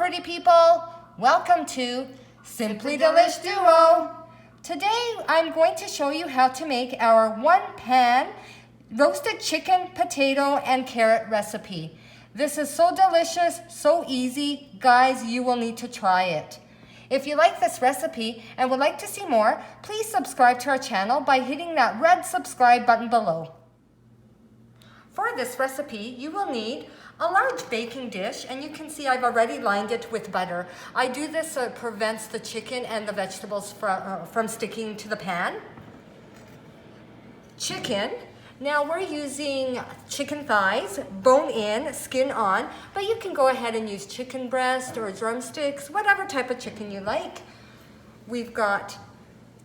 pretty people. Welcome to Simply Delish Duo. Today I'm going to show you how to make our one-pan roasted chicken, potato, and carrot recipe. This is so delicious, so easy. Guys, you will need to try it. If you like this recipe and would like to see more, please subscribe to our channel by hitting that red subscribe button below. For this recipe, you will need a large baking dish, and you can see I've already lined it with butter. I do this so it prevents the chicken and the vegetables from sticking to the pan. Chicken. Now we're using chicken thighs, bone in, skin on, but you can go ahead and use chicken breast or drumsticks, whatever type of chicken you like. We've got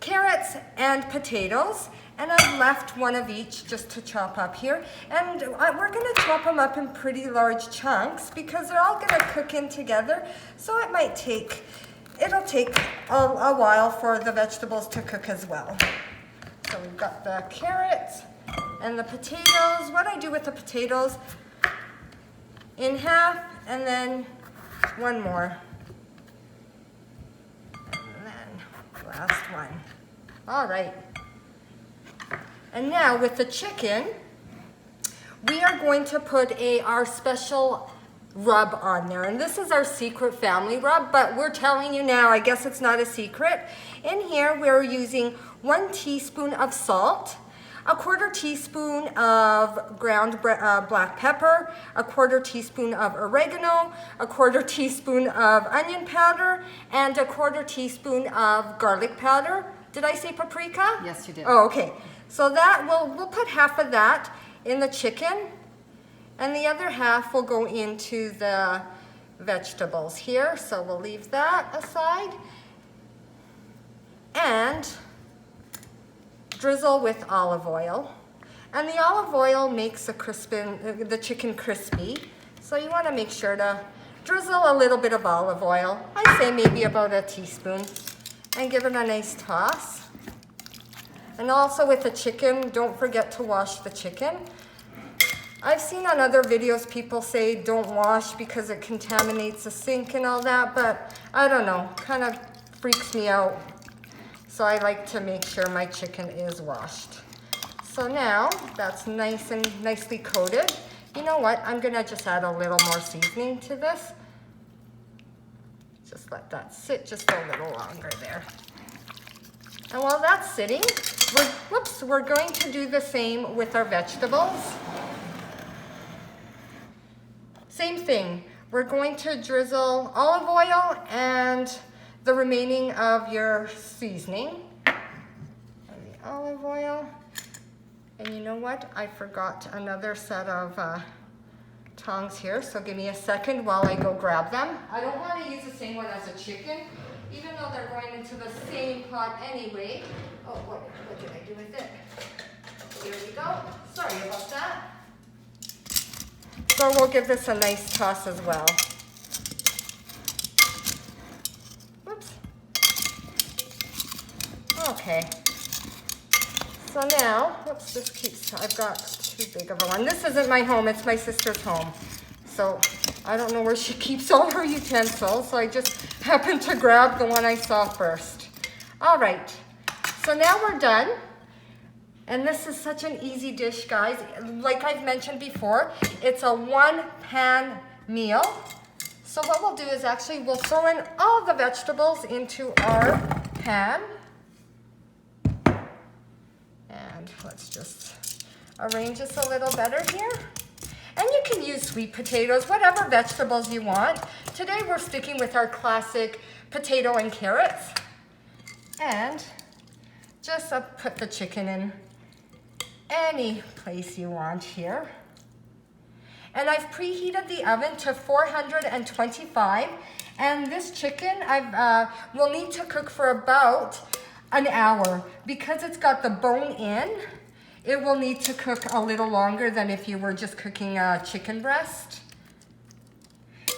carrots and potatoes, and I've left one of each just to chop up here. And we're gonna chop them up in pretty large chunks because they're all gonna cook in together. So it'll take a while for the vegetables to cook as well. So we've got the carrots and the potatoes. What I do with the potatoes, in half and then one more. And then last one. All right. And now with the chicken, we are going to put our special rub on there. And this is our secret family rub, but we're telling you now, I guess it's not a secret. In here, we're using 1 teaspoon of salt, a 1/4 teaspoon of ground black pepper, a 1/4 teaspoon of oregano, a 1/4 teaspoon of onion powder, and a 1/4 teaspoon of garlic powder. Did I say paprika? Yes, you did. Oh, okay. So that we'll put half of that in the chicken, and the other half will go into the vegetables here. So we'll leave that aside and drizzle with olive oil. And the olive oil makes the chicken crispy. So you want to make sure to drizzle a little bit of olive oil. I say maybe about a teaspoon, and give it a nice toss. And also with the chicken, don't forget to wash the chicken. I've seen on other videos people say don't wash because it contaminates the sink and all that, but I don't know, kind of freaks me out. So I like to make sure my chicken is washed. So now that's nice and nicely coated. You know what? I'm gonna just add a little more seasoning to this. Just let that sit just a little longer there. And while that's sitting, we're going to do the same with our vegetables. Same thing. We're going to drizzle olive oil and the remaining of your seasoning. And the olive oil. And you know what? I forgot another set of tongs here, so give me a second while I go grab them. I don't want to use the same one as a chicken, even though they're going into the same pot anyway. Oh, what did I do with it? Here we go. Sorry about that. So we'll give this a nice toss as well. Whoops. Okay. So now, whoops, I've got too big of a one. This isn't my home, it's my sister's home. So I don't know where she keeps all her utensils, so I just happened to grab the one I saw first. All right, so now we're done. And this is such an easy dish, guys. Like I've mentioned before, it's a one-pan meal. So what we'll do is actually we'll throw in all the vegetables into our pan. And let's just arrange this a little better here. And you can use sweet potatoes, whatever vegetables you want. Today we're sticking with our classic potato and carrots. And just put the chicken in any place you want here. And I've preheated the oven to 425. And this chicken will need to cook for about an hour. Because it's got the bone in, it will need to cook a little longer than if you were just cooking a chicken breast.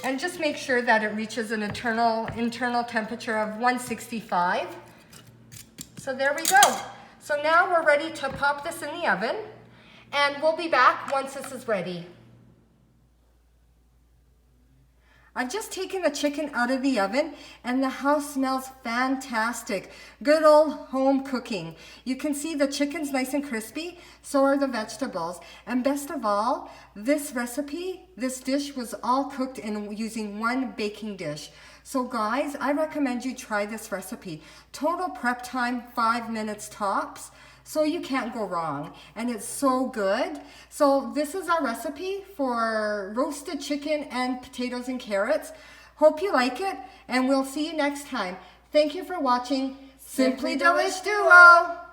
And just make sure that it reaches an internal temperature of 165. So there we go. So now we're ready to pop this in the oven, and we'll be back once this is ready. I've just taken the chicken out of the oven and the house smells fantastic. Good old home cooking. You can see the chicken's nice and crispy, so are the vegetables. And best of all, this recipe, this dish was all cooked in using one baking dish. So guys, I recommend you try this recipe. Total prep time, 5 minutes tops. So you can't go wrong, and it's so good. So this is our recipe for roasted chicken and potatoes and carrots. Hope you like it, and we'll see you next time. Thank you for watching Simply Delish Duo.